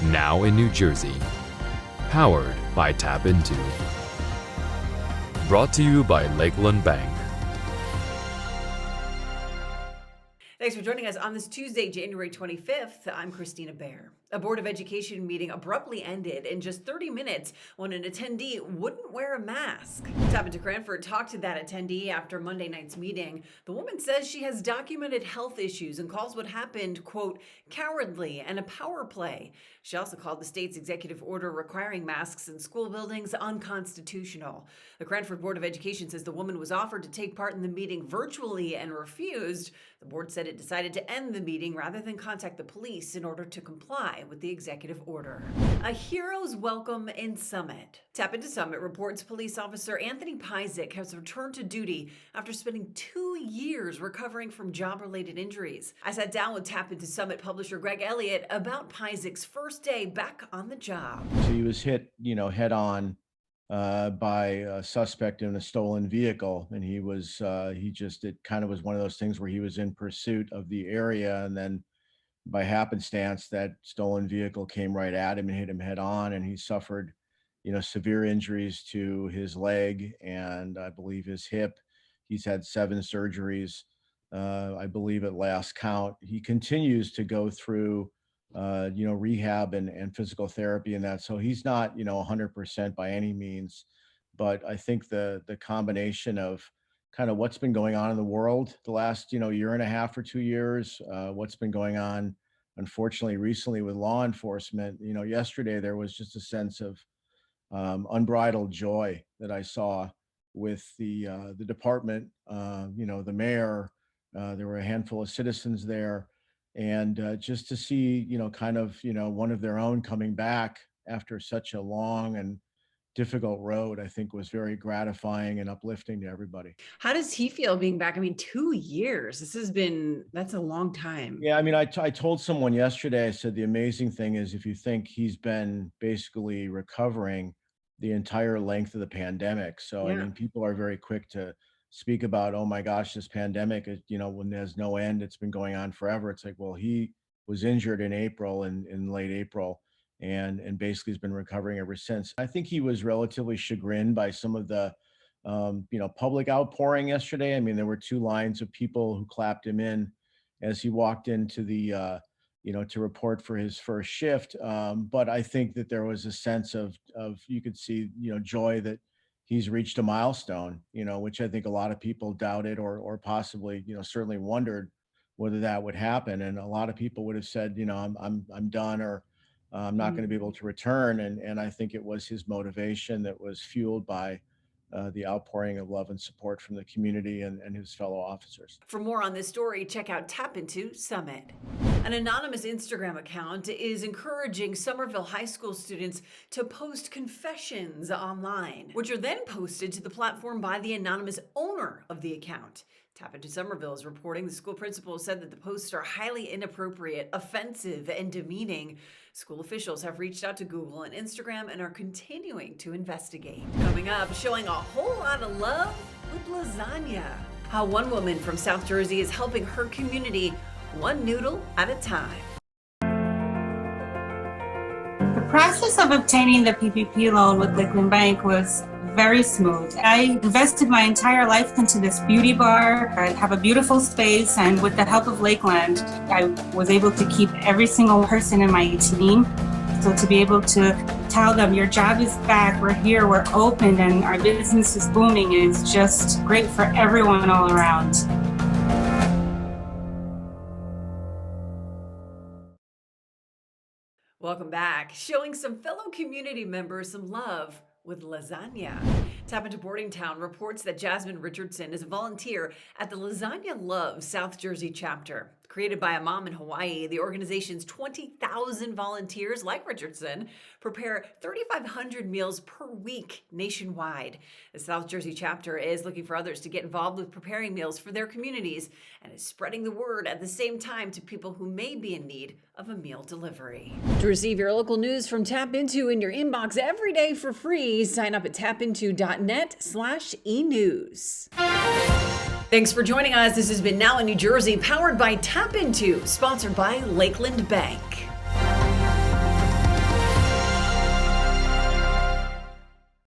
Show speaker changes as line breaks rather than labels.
now in New Jersey. Powered by TAPinto. Brought to you by Lakeland Bank.
Thanks for joining us on this Tuesday, January 25th. I'm Kristina Behr. A Board of Education meeting abruptly ended in just 30 minutes when an attendee wouldn't wear a mask. TAPinto Cranford talked to that attendee after Monday night's meeting. The woman says she has documented health issues and calls what happened, quote, cowardly and a power play. She also called the state's executive order requiring masks in school buildings unconstitutional. The Cranford Board of Education says the woman was offered to take part in the meeting virtually and refused. The board said it decided to end the meeting rather than contact the police in order to comply with the executive order. A hero's welcome in Summit. TAPinto Summit reports police officer Anthony Pizek has returned to duty after spending 2 years recovering from job-related injuries. I sat down with TAPinto Summit publisher Greg Elliott about Pizek's first day back on the job.
So he was hit, head on by a suspect in a stolen vehicle, and it kind of was one of those things where he was in pursuit of the area, and then by happenstance that stolen vehicle came right at him and hit him head on, and he suffered severe injuries to his leg and I believe his hip. He's had 7 surgeries, I believe at last count. He continues to go through rehab and physical therapy and that. So he's not 100% by any means, but I think the combination of kind of what's been going on in the world the last year and a half or 2 years, what's been going on unfortunately recently with law enforcement. Yesterday there was just a sense of unbridled joy that I saw with the department, the mayor. There were a handful of citizens there, and just to see one of their own coming back after such a long and difficult road, I think was very gratifying and uplifting to everybody.
How does he feel being back? I mean, 2 years. That's a long time.
Yeah, I mean, I told someone yesterday, I said the amazing thing is if you think he's been basically recovering the entire length of the pandemic. So,
Yeah.
I mean, people are very quick to speak about, oh my gosh, this pandemic, when there's no end, it's been going on forever. It's like, well, he was injured in April, in late April, and basically has been recovering ever since. I think he was relatively chagrined by some of the public outpouring yesterday. I mean, there were 2 lines of people who clapped him in as he walked into the to report for his first shift. But I think that there was a sense of you could see joy that he's reached a milestone, which I think a lot of people doubted or possibly certainly wondered whether that would happen. And a lot of people would have said, I'm done, or I'm not going to be able to return. And I think it was his motivation that was fueled by the outpouring of love and support from the community and his fellow officers.
For more on this story, check out TAPinto Summit. An anonymous Instagram account is encouraging Somerville High School students to post confessions online, which are then posted to the platform by the anonymous owner of the account. TAPinto Somerville is reporting the school principal said that the posts are highly inappropriate, offensive, and demeaning. School officials have reached out to Google and Instagram and are continuing to investigate. Coming up, showing a whole lot of love with lasagna. How one woman from South Jersey is helping her community one noodle at a time.
The process of obtaining the PPP loan with Lakeland Bank was very smooth. I invested my entire life into this beauty bar. I have a beautiful space, and with the help of Lakeland, I was able to keep every single person in my team. So to be able to tell them your job is back, we're here, we're open, and our business is booming is just great for everyone all around.
Welcome back. Showing some fellow community members some love with lasagna. TAPinto Boardingtown reports that Jasmine Richardson is a volunteer at the Lasagna Love South Jersey chapter. Created by a mom in Hawaii, the organization's 20,000 volunteers, like Richardson, prepare 3,500 meals per week nationwide. The South Jersey chapter is looking for others to get involved with preparing meals for their communities and is spreading the word at the same time to people who may be in need of a meal delivery. To receive your local news from TAPinto in your inbox every day for free, sign up at tapinto.net/enews. Thanks for joining us. This has been Now in New Jersey, powered by TAPinto, sponsored by Lakeland Bank.